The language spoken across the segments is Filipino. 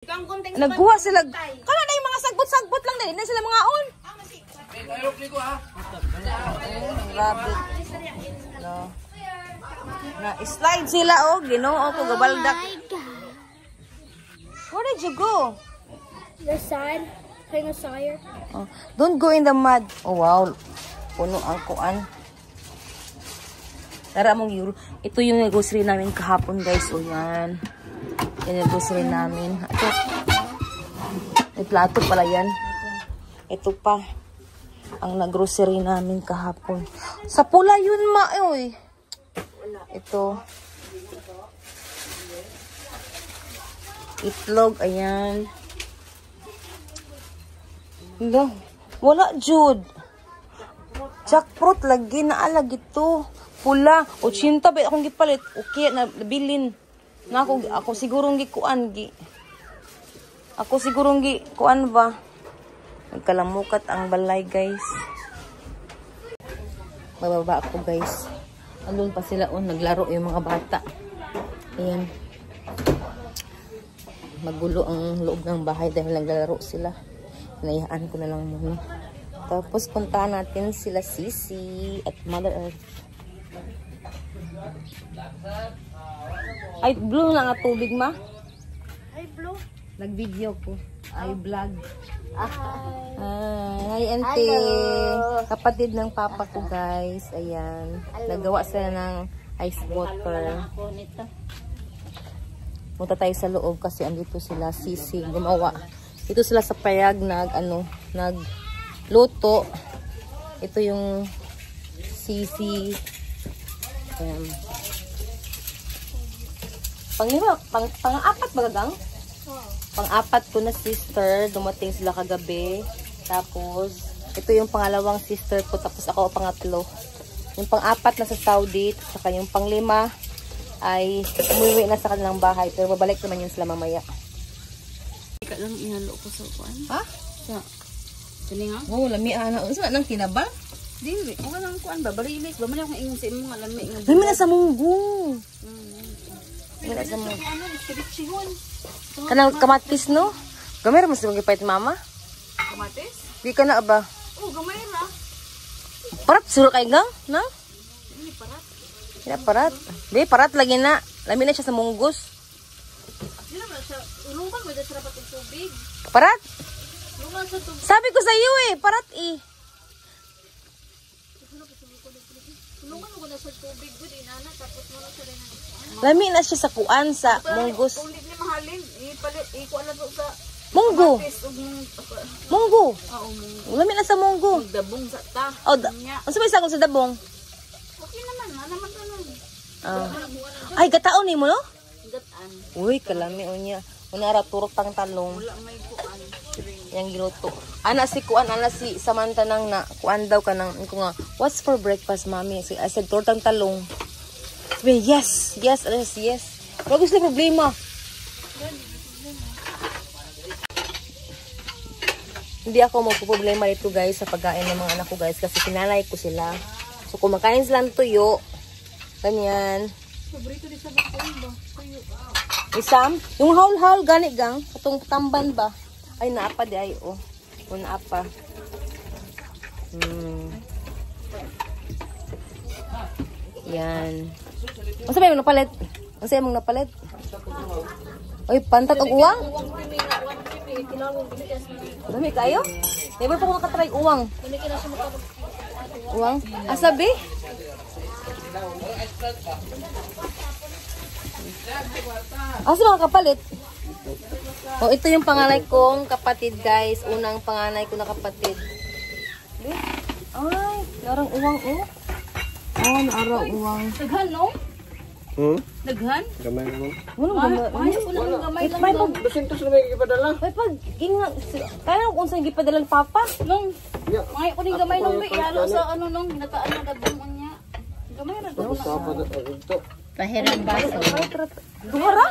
Nagkuha sila. Kana na yung mga sagbot-sagbot lang dali na sila mga on. Grabe. No. Na slide sila oh, Ginoo ko gabaldak. Where did you go? The side, playing a sire. Oh, don't go in the mud. Oh wow. Puno ang kuan. Tara mong euro. Ito yung grocery namin kahapon, guys. O yan. Yan yung grocery namin. Ito. May plato pala yan. Ito pa. Ang nag-grocery namin kahapon. Sa pula yun, ma. Uy. Ito. Itlog. Ayan. Wala, Jude. Jackfruit. Lagi na alag ito. Pula. 80 ba akong gipalit. Okay, nabilin. Na ako sigurong gikuan gi. Ako sigurong gikuan ba. Nagkalamukat ang balay, guys. Bababa ako, guys. Andun pa sila naglaro yung mga bata. Ayan. Magulo ang loob ng bahay dahil naglalaro sila. Hinayaan ko na lang muna. Tapos puntahan natin sila Sisi at Mother Earth. Ay, blue na nga tubig, ma. Ay, blue. Nag-video ko. Ay, vlog. Hi, auntie. Hello. Kapatid ng papa ko, guys. Ayan. Nagawa sila ng ice water. Punta tayo sa loob kasi andito sila Sisi. Gumawa. Ito sila sa payag nagluto. Ito yung Sisi. Ayan. Pang-apat ba gagang? Pang-apat ko na sister. Dumating sila kagabi. Tapos, ito yung pangalawang sister ko. Tapos ako pangatlo. Yung pang-apat na sa Saudi. Saka yung pang-lima ay umuwi na sa kanilang bahay. Pero babalik naman yun sila mamaya. Ika lang inalo ko sa kuan. Ha? Sa kaninga? Oo, lami ana. Unsa nang tinaba? Dili, wala nang kuan ba balilis ba man akong ingon sa imo nga lami nga. Lami na sa munggo. Lami na sa munggo. Ano, sibitsihon. Kanang kamatis, no? Gamay ra mas magipait mama. Kamatis? Di ka na ba? Oh, gamay ra. Parat suro kay gang, na? Dili parat. Hindi parat. Di parat lagi na. Lami na siya sa munggos. Dili ba sa ulungan mo sa dapat og tubig. Parat? Ulungan sa tubig. Sabi ko sa iyo parat Ulungan mo na sa tubig gud inana tapos mo na sa rin. Lami na siya sa kuan sa munggos. Kung di ni mahalin, ipalit ikuan na sa Munggo. Munggo. Oo, munggo. Lami na sa munggo. Dabong sa ta. Oh, ano ba isang sa dabong? Okay naman, naman ganun. Ay, gataon ni mo, no? Gatan. Uy, kalami o niya. Unara, turok pang talong. Wala may kuan. Yang giluto. Ana si kuan, ana si Samantha nang na kuan daw ka nang ko nga, what's for breakfast, mommy? I said, tortang talong. Sabi, yes. Bagus na problema. Hindi ako magpo-problema dito, guys, sa pagkain ng mga anak ko, guys, kasi kinalay ko sila. So, kumakain sila ng tuyo. Ganyan. Paborito di sa bakon ba? Tuyo. Isam, yung haul-haul gani gang, atong tamban ba? Ay, naapa di ay, oh. O, naapa. Yan. Ang sabi mong napalit? Ang sabi mong napalit? Oy, pantat og uwang? Dami kayo? Never pa ko nakatry uwang. Uwang? Asabi? Asa mga kapalit? Oh, ito yung panganay kong kapatid, guys. Unang panganay ko na kapatid. Ay, narang uwang, oh. Oh, naaraw uwang. Naghan, no? Naghan? Gamay naman. Walang gamay. Ay, ako lang gamay lang. May pag, Basintos na may ipadala. may pag, kaya kung saan gipadala papa. Nung, Ya. may ako ning gamay nung, lalo sa ano nung, hinataan ng gadbong niya. Gamay ra Ano sa pa ito? Pahirang baso. Duhara?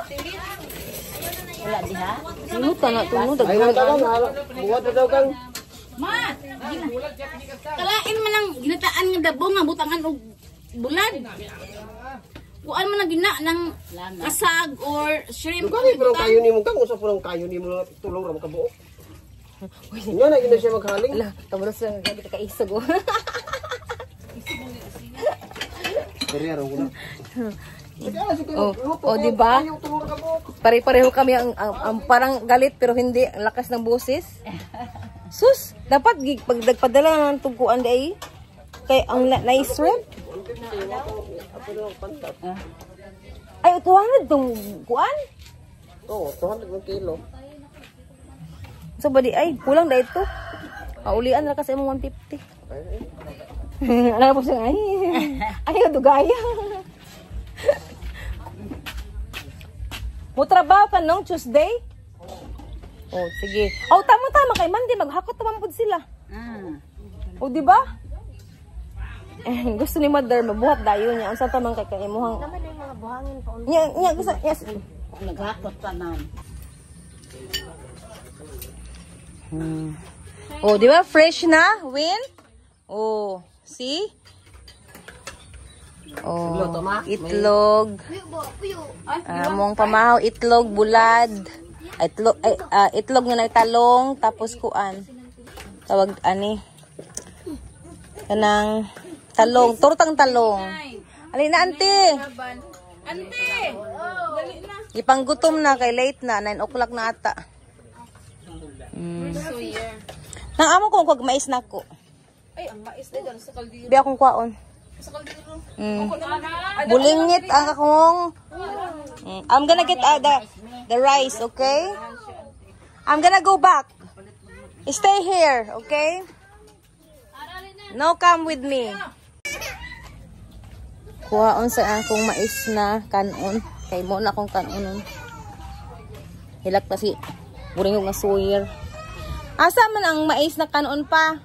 Wala diha? Sinutan na tunod. Ay na daw buhat na daw kang. Ma! Kalain man lang ginataan nga dabong nga butangan og bulad. kuan man na gina ng kasag or shrimp. Kani pero kayo nimo kang usa purong kayo nimo tulong ra makabuok. Nga na gina siya maghaling. Ala, tabulos lang kita kaisog. Dere ra una. Oh, di ba? Pare-pareho kami ang parang galit pero hindi ang lakas ng boses. Sus, dapat pag nagpadala ng tungkuan day kay ang nice shrimp. Ay, 200 tong kuan. Oo, 200 kilo. So badi ay kulang dahil ito. Paulian na kasi mong 150. Ano po siya ay. Ay, dugaya. Mo trabaho ka nung Tuesday? Oh, sige. Oh, tama kay Monday maghakot naman pud sila. Oh, di ba? Gusto ni Mother mabuhat dayon niya. Unsa ta man kay imuhang. Naman yung mga buhangin pa. Nya gusto. Yes. Naghakot pa na. Oh, di ba fresh na, Win? Oh, see? Oh, itlog. Mong pamahaw, itlog, bulad. Itlog nga nagtalong, tapos kuan. Tawag, ani. Kanang talong, tortang talong. Alin na, ante. Ante! Dali na. Ipanggutom na, kay late na, 9 o'clock na ata. Nang amo kong kog mais na ko. Ay, ang mais na dyan sa kaldero. Di akong kwaon. Sa kaldero. Bulingit ang akong. I'm gonna get the rice, okay? I'm gonna go back. Stay here, okay? No, come with me. Kuhaon sa akong mais na kanon. Kay mo na akong kanon. Hilak pa si buring nga suyer. Asa man ang mais na kanon pa?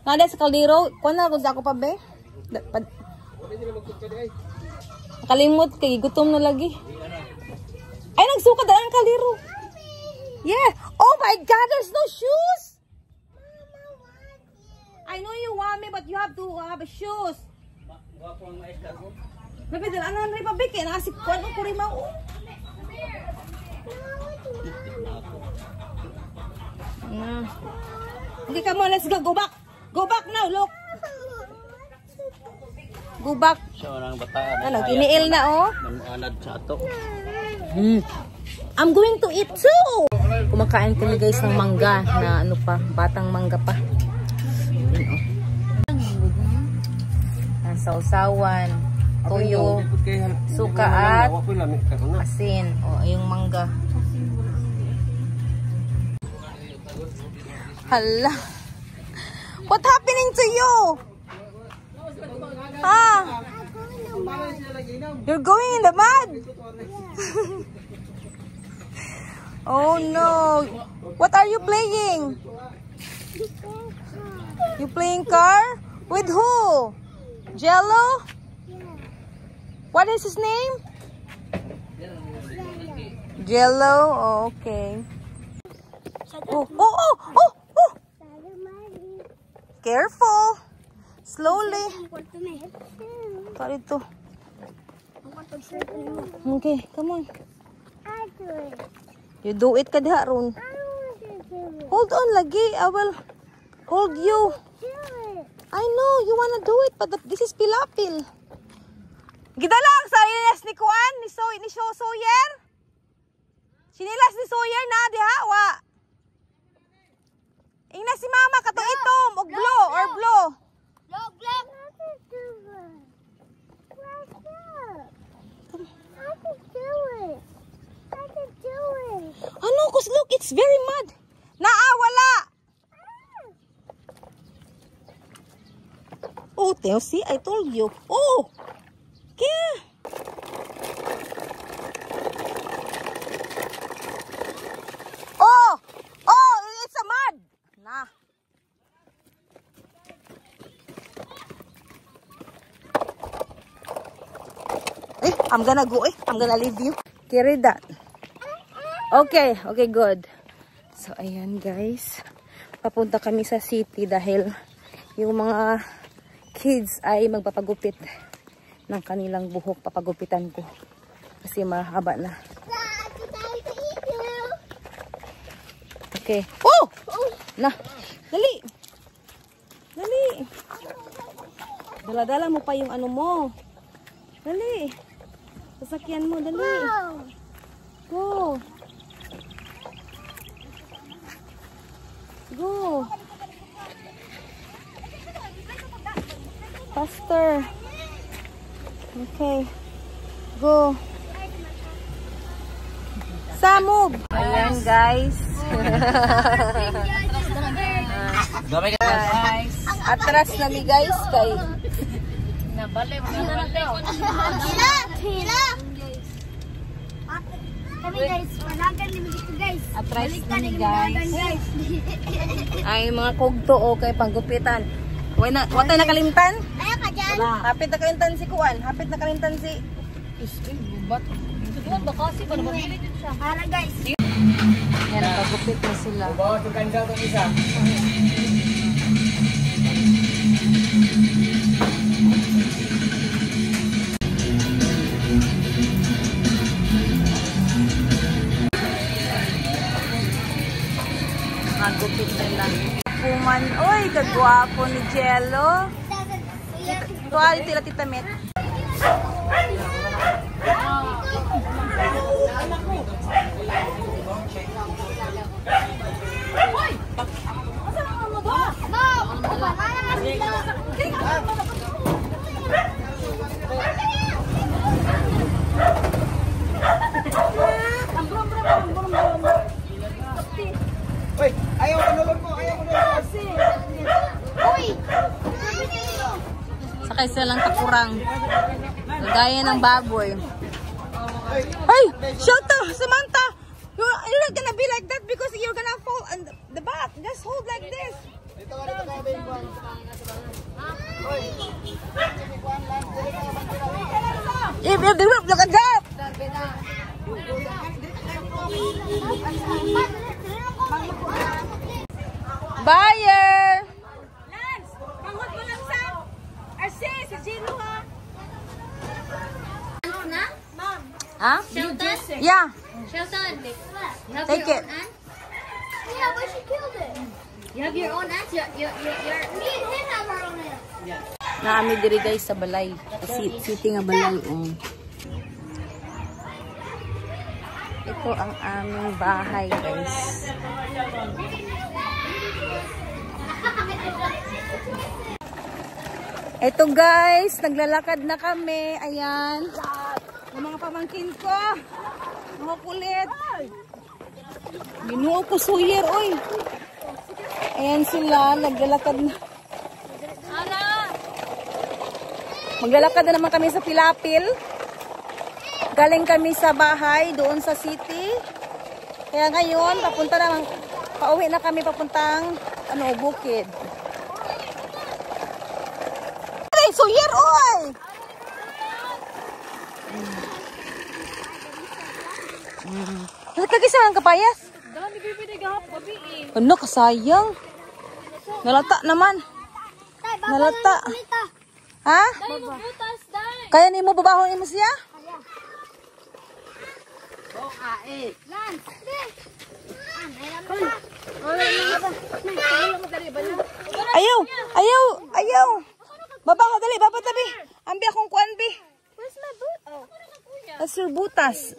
Nada sa kaldero. Kuha na ako pa be? Kalimot kay gutom na lagi. Ay, nagsuka daan ang kaldero. Yeah. Oh my God, there's no shoes. I know you want me, but you have to have shoes. Napidal, ano rin pa be? Kaya nakasip ko, ano ko rin mau? Okay, come on, let's go. Go back. Go back now, look. Go back. Siya nang bataan. Ano, kiniil na, oh. Mananad sa ato. I'm going to eat too. Kumakain kami guys ng mangga na ano pa, batang mangga pa. Sausawan, toyo, suka at asin. O, yung mangga. Hala. What happening to you? Ah. You're going in the mud? Oh no. What are you playing? You playing car? With who? Jello? What is his name? Jello? Oh, okay. Oh. Careful. Slowly. Sorry to. Okay, come on. You do it ka diha ron. Hold on lagi. I will hold you. I know you wanna do it, but this is pilapil. Gidalang sa inilas ni Kuan, ni Sawyer. Sinilas ni Sawyer na diha wa. Ingna si mama kato itom og blue or blue. Look. I can do it. Ano, cause look, it's very mud. Wala. Oh, Theo, see, I told you. Oh, yeah. Oh, it's a mud. Nah. I'm gonna go. I'm gonna leave you. Carry that. Okay, good. So, ayan guys. Papunta kami sa city dahil yung mga kids ay magpapagupit. ng kanilang buhok. Papagupitan ko. Kasi mahaba na. Okay. Oh! Na! Dali! Dali! Dala-dala mo pa yung ano mo. Dali! Sasakyan mo, dali! Go! Go! Faster! Okay. Go! Samog! Ayan guys. Guys. Atras nami guys kay Kami guys, malagan ni dito guys. atras nami guys. Ay mga kugto o kay panggupitan. Wata nakalimtan? Ayaw ka dyan. Hapit nakalimtan si Kuan. Hapit nakalimtan si Para guys. yan, pagupit na sila. Bawa sa kanda itong isa. Magupit nila. Puman, oy, kagwapo ni Jello. Tuwali tila Tita Met. Uy, ayaw ko nulog ko, ayaw ko nulog ko. Uy! Sakay silang takurang. Gaya ng baboy. Hey! Shota! Samantha! You're not gonna be like that because you're gonna fall on the back. Just hold like this. Dito ka baby. Uy. If the rope, look at that! Buyer! Lance, pangot mo lang sa Arce, sa Gino ha. Na? Huh? Shelton? Yeah. Shelton. You have Take your it. own aunt? Yeah, but she killed it. You have your own aunt? Me and him have our own aunt. Naami diri guys sa balay. City nga balay. Ito ang aming bahay guys. Ito guys, naglalakad na kami. Ayan. Yung mga pamangkin ko. Mga kulit. Binuo ko suyer, oy. Ayan sila, naglalakad na. Maglalakad na naman kami sa Pilapil. Galing kami sa bahay doon sa city. Kaya ngayon, pauwi na kami papuntang bukid. Ay, suyer, oy! Nagkagisa ang kapayas? Dami kayo pinagahap gabi eh. Ano, kasayang. Nalata naman. Nalata. Ha? Dahil magbutas, dahil. Kaya ni mo babahon mo siya? Ayaw! Ayaw! Ayaw! Babaho, dali, babatabi. Ambi akong kuan, bi. Where's my boot? Oh. That's your butas.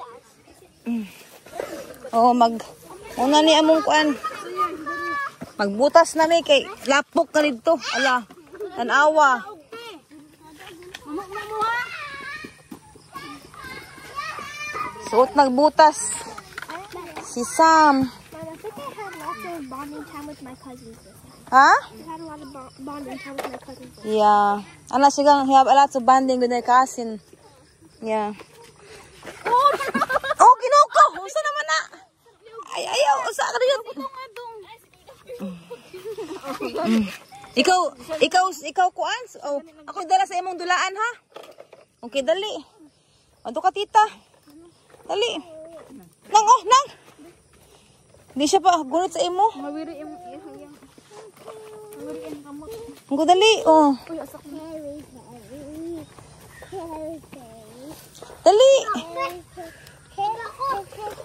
Oh, una ni among kuan. Magbutas na mi kay lapok ka dito. Ala, tanawa. Suot nagbutas. Si Sam. But I think I had lots of bonding time with my cousins. Ha? I had a lot of bonding time with my cousins. Yeah. Ana sigang have a lot of bonding with my cousin. Yeah. Oh, kinuko! Usa naman na. Ay, ayaw. Usa ka rin. Ikaw kuan. Oh, ako dala sa imong dulaan ha. Okay, dali. Ando ka tita. Dali. Nang oh, nang. Hindi siya pa gunot sa imo. Mawiri yung kamot. Ang dali oh. Carry.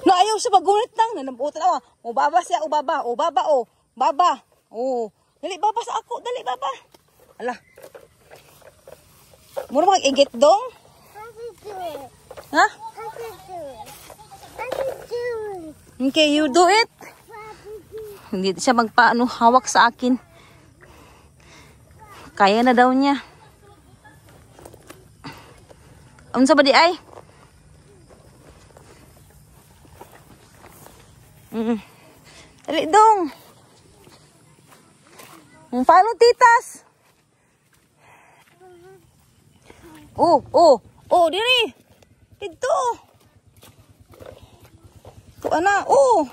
No, ayaw siya magunit lang. Nanabutan ako. O, baba siya. O, baba. O, baba. O, baba. O, dali, baba sa ako. Dali, baba. Ala. Mura mag-igit dong? Ha? Okay, you do it. Hindi siya magpaano, hawak sa akin. Kaya na daw niya. Ano sa ba di ay? Dali dong. Follow titas. Oh, diri. Dito. To ana, oh.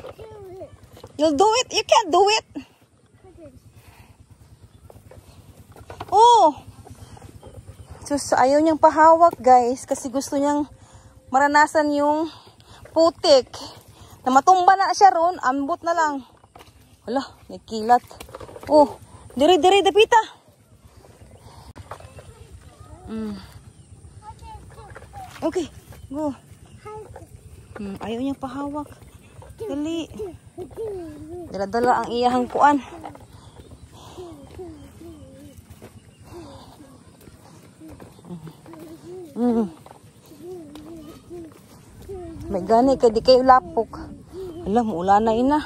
You'll do it. You can't do it. Oh. Sus, ayaw niyang pahawak, guys, kasi gusto niyang maranasan yung putik. Na matumba na siya ron, ambot na lang. Wala, may kilat. Oh, diri, dapita. Okay, go. Ayaw niyang pahawak. Dali. Dala-dala ang iyahang kuan. May gani kay di kayo lapok. Alam, ulan na ina.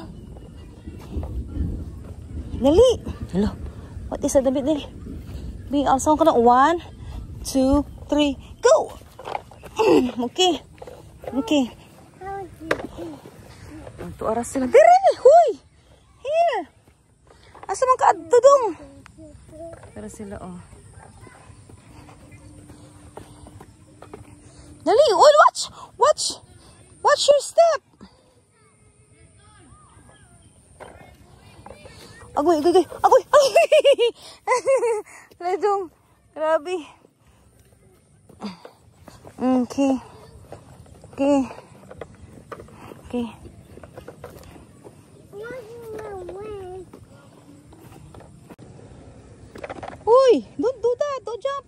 Dali. Hello. What is that? Dali. Bing, asang ka na. 1, 2, 3, go! Okay. Ito aras sila. Dire! Huy! Here! Asa man ka adto dong? Tara sila, oh. Dali! Oh, watch! Watch your step! Agoy! Ledong! Grabe! Okay. Uy! Don't do that! Don't jump!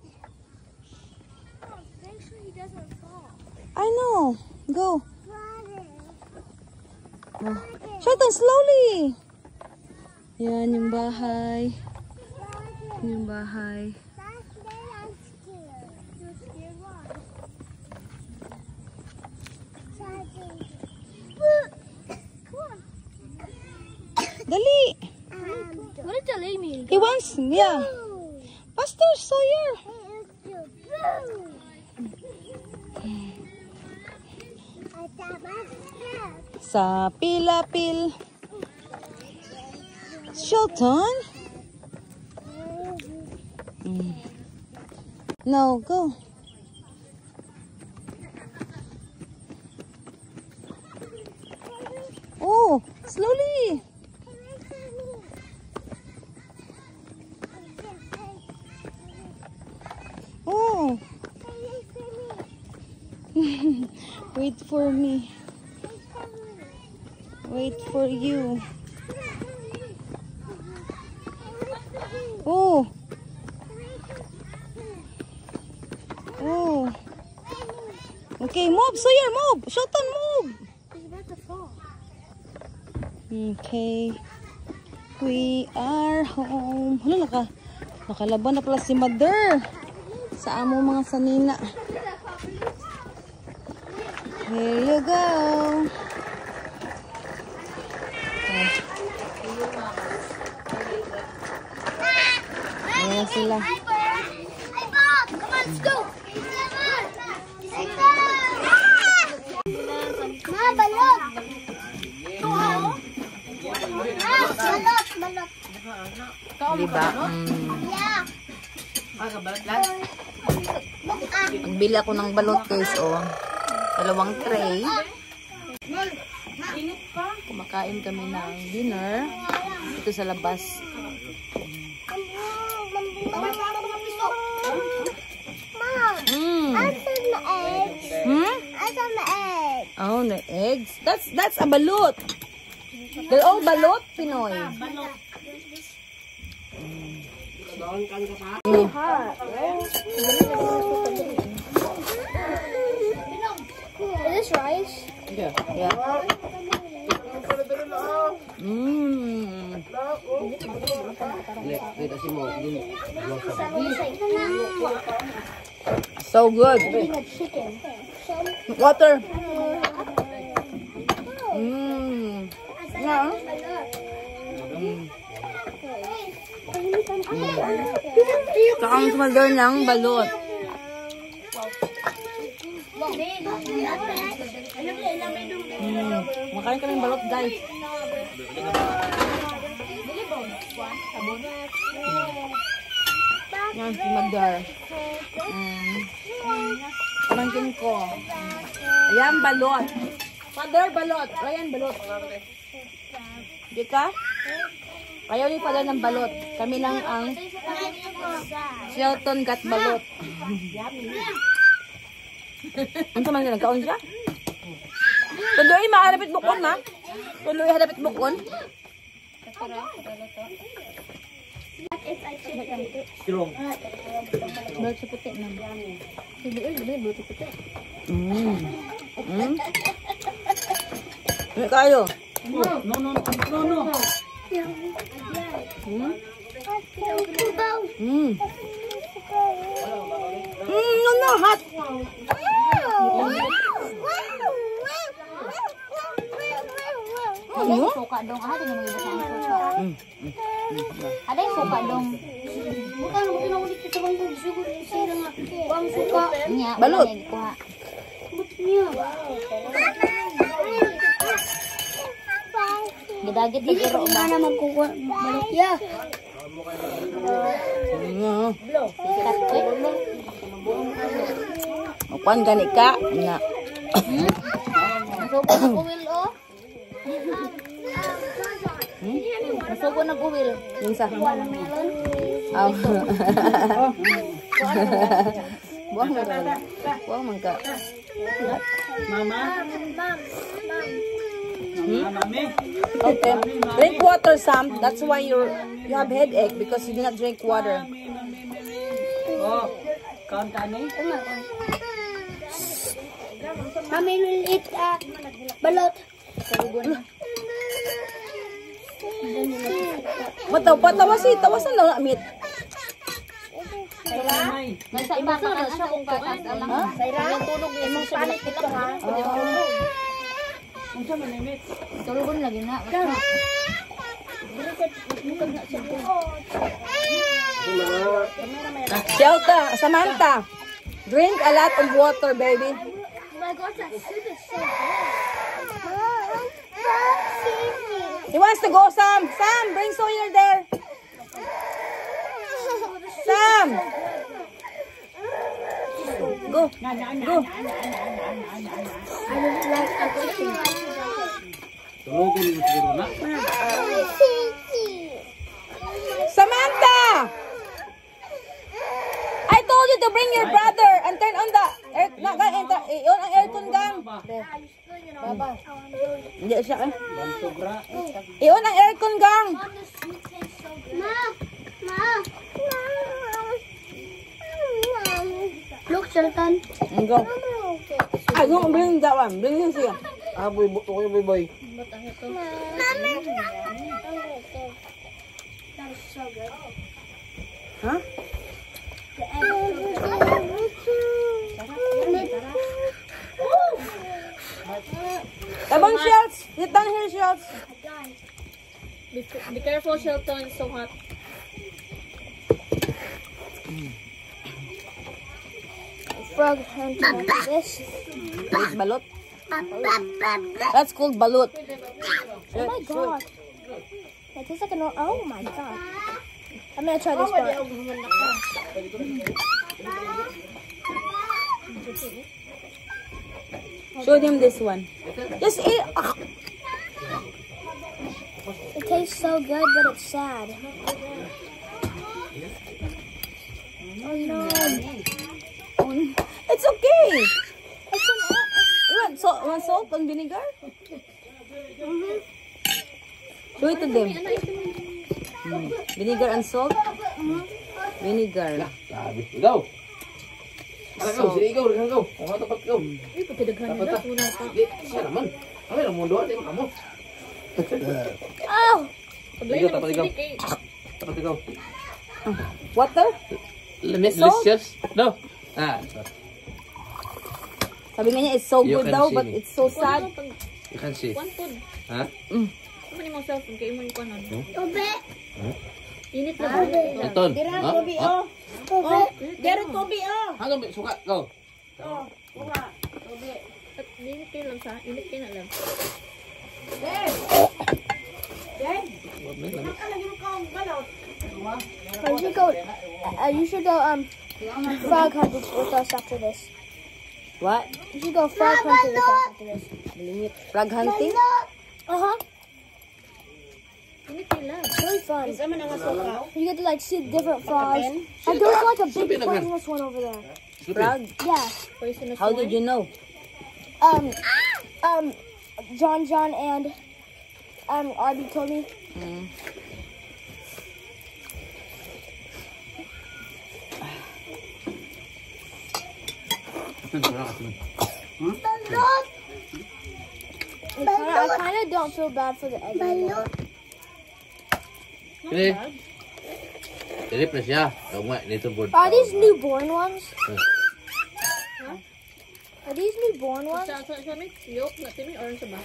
Make sure he doesn't fall. I know! Go! Shaitan, slowly! Yan yung bahay. Yung bahay. I'm scared. You're scared? Why? Come on. Dali! What did delay mean? He wants, yeah. Pastor Sawyer! Sa pilapil. Showtime? No, go. Oh, slowly. Oh. Wait for me. Wait for you. Oh. Oh. Okay, move, Sawyer, move. Showtime, move. He's about to fall. Okay. We are home. Hala, nakalaban na pala si Mother sa amo mga sanina. Here you go. Ayan sila. Hey, Bob! Come on, scoop! Ma, balot! Balot! Diba? Yeah. Nagbili ako ng balot, guys, oh. 2 tray. Kumakain kami ng dinner dito sa labas. Oh, the eggs. That's a balut. They're all balut, Pinoy. this rice? Yeah. Yeah. Mmm. Kita si mo. So good. Chicken. Water. Mmm. Yeah. Saka ang sumaldor ng balot. Makain kami ng balot, guys. Yan, si Magdar. Pamangkin ko. Ayan, balot. Father, balot. Ryan, balot. Di ka? Ayaw ni Father ng balot. Kami lang ang Shelton got balot. Ano sa mga nagkaon siya? Tuloy, maharapit bukon, ma. Tuloy, harapit bukon. Strong. Balot sa puti, ma'am. Balot sa puti. Ano kayo? No. No, hot. Ada yung suka dong. Ada yang magiging suka. Ada yung suka dong. Bukan ako dito sa bangkog siguro sila nga. Ang suka. Nya, Balot. wala na kuha. Gidagit na pero ba na magkuha balot ya. Sikat ko. Kuan gani ka. Nga. Masuko na kuwil oh. Masuko na kuwil. Yung sa. Watermelon. Aw. Buang na rin. Buang man ka. Mama. Mami. Okay. Drink water, Sam. That's why you have headache because you did not drink water. Oh. Kaon ka ni? Mami lilit balot. Tawasan lang na meat. Nasa iba ka siya kung kakas alam. Sayra tulog ni mong panik ito ha. Unsa man ni meat? Tulugon lagi na. Shelta, Samantha, drink a lot of water, baby. Oh my gosh, that soup is so good. He wants to go, Sam. Sam, bring Sawyer there. Sam. Go. Go. I don't like everything. Tulogon mo siguro na. Samantha! I told you to bring your brother and turn on the air, on ang aircon gang. Baba. Hindi siya eh. Bantugra. Iyon ang aircon gang. Look, Sultan. Go. I don't bring that one. Bring him here. Boy, boy. Huh? Come on, Shells. Sit down here, Shells. Be careful, Shelton. It's so hot. Frog hunting this. It's balot. That's called balot. Oh my god. That tastes like an oh my god. I'm gonna try this part. Show him this one. Just eat. It tastes so good, but it's sad. Oh no. It's okay. It's an You want salt and vinegar? Show it to them. Vinegar and salt. Vinegar. Go. Kau, sini kau, dengan kau. Mau tempat kau. Ay, patidaghan nila. Tuna ka. Di, siya naman. Kami lang mundo, di ba kamu? Oh! Paglayo Ikaw, na tapat ikaw. magsilik eh. Tempat kau. Water? Delicious. No. Ah, Sabi nga niya, it's so You good can daw, see but me. it's so sad. you can see. One food. Ha? Ano ni mo self food kay mo yung kanon? Tube! Init na ba? Anton. Dira, Ha? tube, Ha? oh! Tube! Dero tubig oh. Ano, suka kau. At init kayo lang sa, init kayo na lang. You should go, frog hunting with us after this. What? You should go frog hunting with us after this. Malingit. Frog hunting? Uh-huh. Init kayo lang. Really fun. You get to like see different frogs. And there's like a big Sabi naman. poisonous one over there. Frog? Yeah. Poisonous How did you know? John and Arby told me. I kind of don't feel bad for the egg anymore. Ini. Jadi plus ya. Kau mau itu buat. Are these newborn ones? Are these newborn ones? Sa may yolk na timi orange ba?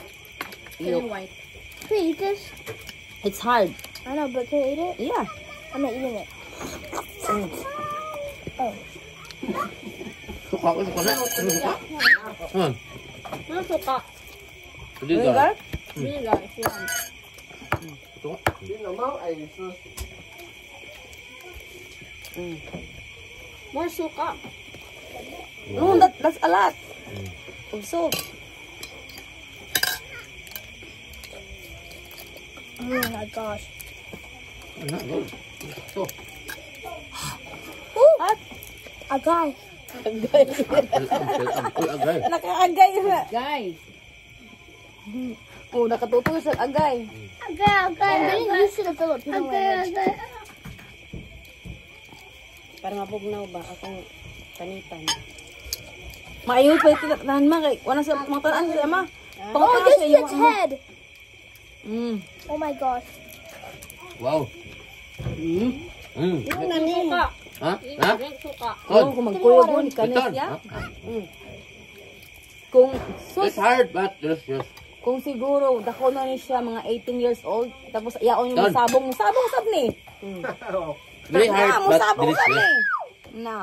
Yolk. Yung white. Can I eat this? It's hard. I know, but can I eat it? Yeah. I'm not eating it. Oh. Suka ko suka na. Suka. Ano suka? Jadi Vinegar? dah. Vinegar, if you want. Ito. Hindi na mau ay sus. More suka. No, that's a lot. Of salt. Oh my gosh. So. What? A guy. Ampul agay. Nakaagay na. Guys. Oh, nakatutuloy sa agay. I'm getting used to the Filipino language. Para mapugnaw ba akong kanitan? Maayon pa ito nahan ma kay wala sa mga tanan sa ama. Oh, this is its head. Oh my gosh. Wow. Suka. Ha? Ha? Drink suka. Oh, kung magkuyo mo ni kanis Beton. ya. Ha? Kung It's hard but delicious. kung siguro dako na ni siya mga 18 years old tapos yaon yung Done. sabong sab ni. Very hard but Sabong sab ni. delicious. Na.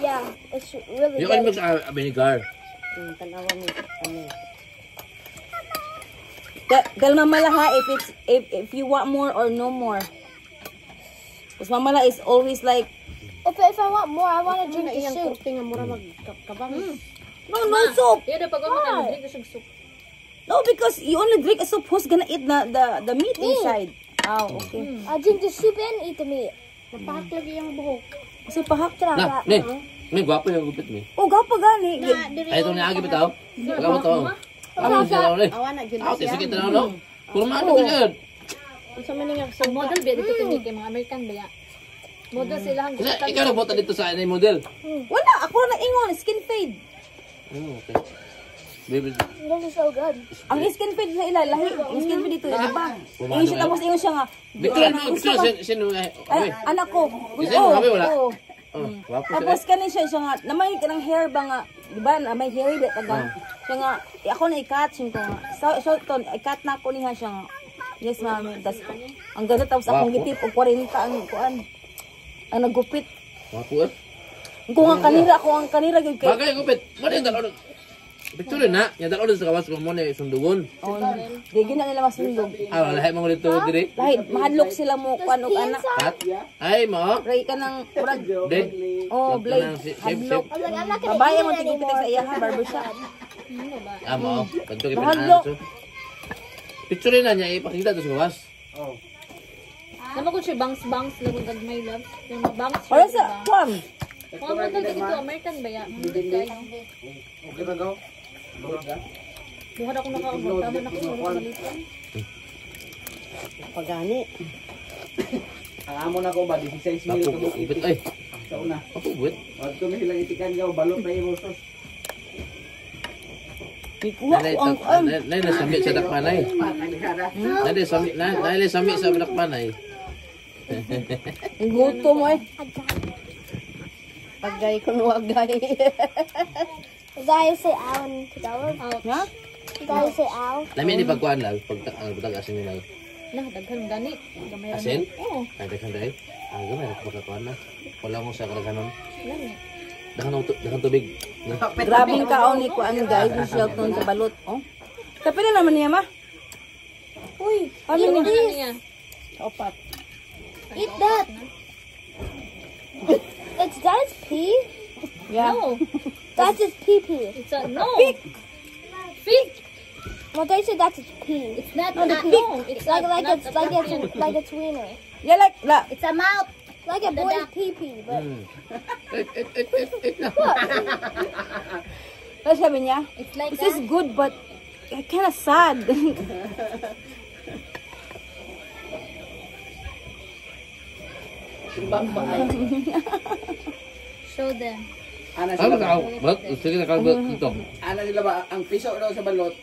Yeah, it's really You can good. mix vinegar. Tanawa ni kami. Tell Mama ha if you want more or no more. Because Mama is always like, If I want more, I want to drink the soup. no soup. Iya, pag ako drink ko soup. No, because you only drink a soup. Who's gonna eat the meat inside? Oh, okay. I'll drink the soup and eat the meat. Napahak lagi yung buhok. Kasi pahak. Nah, nih. Nih gwapo yung gupit ni. Oh, gapa gani. Ay ito ni agi bitaw. Ikaw to. Ano sila ni? Ako sige tanaw no. Kurma to gid. Sa man nga sa model ba dito kini kay mga American ba ya? Model sila ang Kasi ikaw na bota dito sa anay model. Wala, ako na ingon. Skin fade. Okay. Baby. This is so good. Ang skin fade na ila, lahi. Ang skin fade dito, di ba? Ingon siya, tapos ingon siya nga. Bitra no, bitra sino Ay, anak ko. Isa mo, habi, wala? oo. Oh, gwapo siya. Tapos kanin siya nga, namay ka ng hair ba nga, di ba, namay hair ba tagang. Siya nga, ako na i-cut siya ko nga. So i-cut na ako niya siya nga. Yes, mami. Ang ganda, tapos akong Wapo. gitip, o 40 ang kuan. Ang nagupit. Gwapo eh. Kung ang kanira, ako ang kanira, gud kay. Bagay gupit. Mo din dalo. Picture na. Yang dalo sa kawas mo ni sundugon. Oh, di gina nila masundog. Ah, lahi mo dito diri. Lahi, mahadlok sila mo, kuan og anak. Kat. Ay mo. Ray ka ng, murag, Dead. oh, blade. Hadlok. Babae mo, tigupit sa iya, ha, barbershop. Ah mo. Kadto kay Mahadlok. pinaan. Picture na niya ipakita to sa kawas. Oh. Nama ko siya bangs na kung gagmay love. Yung mga bangs siya. Wala sa, kuan. Mga model dito American ba ya? Okay na daw. Buhat ako nakaabot. Tama na ako sa malitan. Pagani. Ang amo na ko ba 16 Gwapo gupit ay. Sa una. Ako, buwit. At tumihilang itikan gaw, balot na yung usos. Ikuha ko ang Nay, nasami sa dakpanay. Nay, sami sa dakpanay. guto mo eh. Pagay ko nuwagay. Guys say Alan Tagalog. Ha? Guys say Al. Lami ni pagkuhan lang, pag-asin nila. Lah, daghan gani. Gamay Asin? Oo. Ay, daghan dahil. Ang gamay, pagkakuhan na. Wala mo sa kadaghanon. Daghan tubig. Grabing kaon ni kuan guys, ni Shelton sa balot. Oh. Kape na naman niya ma. Uy, Ano eat niya? this. Niya. Opat. Eat that. It's that's pee. Yeah. No. That's his pee pee. It's a no. Fig. Well, they said that's his pee. It's not No, the no. pig. It's Like not like it's wiener. Yeah, like la. It's a mouth. Like a boy's pee pee, but Eat na. Ano sabi niya? It's like This is good but kind of sad. show them. Ana Ano sila ka? ba? Ba't? Sige na kalbot ito. Ana sila ba? Ang piso daw sa balot.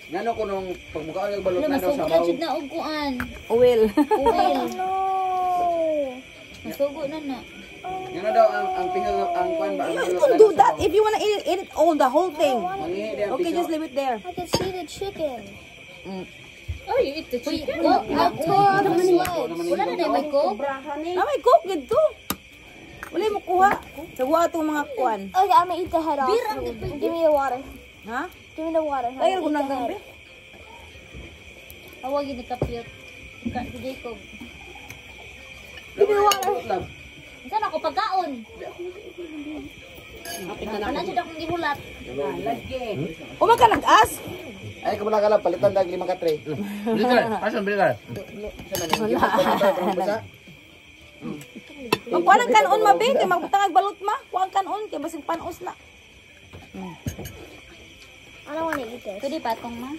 Ngano ko nung pagmukha ng balot Wala na daw masugo sa na baw. jud na og kuan. Will. Uwel. no. Masugo na na. Ngano daw ang piso ang kuan ba? Ang You balot can na do daw sa that baw. if you wanna eat it all, the whole thing. Mangihi din ang Okay, piso. just leave it there. I can see the chicken. Oh, you eat the chicken? Look, I tore off his legs. Wala na na may cook. Na may cook dito. Wala mo kuha. Naguha itong mga kuan. Okay, I'm gonna eat the head off. Give me the water. Ha? Give me the water. I'm Tayo ko gonna nang eat the gambi. head. Awagi ni Kapiyot. Si Jacob. Give me the water. Love. Saan ako pagkaon? Ano siya akong gihulat? Kuman ka nag-as. Ay, kumula ka lang, palitan dag 5 ka tray. Bili ka. Pasan, bili ka. Magkuha ng kanon mabi. Kaya magbutang balot ma. Kuha ang kanon. Kaya basing panos na. I don't want to eat this. Pwede patong ma?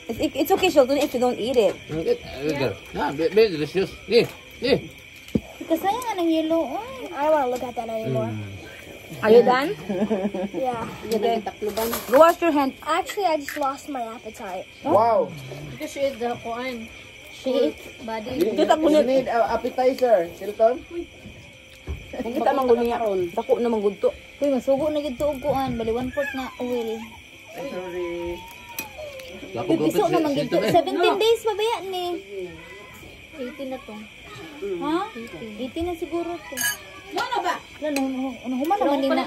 It's okay, Sheldon, if you don't eat it. Very delicious. Ni. Kasaya nga ng yellow. I don't want to look at that anymore. Are you done? Yeah. Okay. Go wash your hand. Actually, I just lost my appetite. Wow. Kasi the kuan. Shake. Body. Kita mo You ni. need appetizer, Silton. Kita mangguni niya. Dako na manggudto. Uy, masugo na gid to og kuan. Bali 1/4 na oil. Sorry. Piso na man gid to. 17 days pa ba yan ni? 18 na to. Ha? 18 na siguro to. Ano ba? Ano, human naman nina.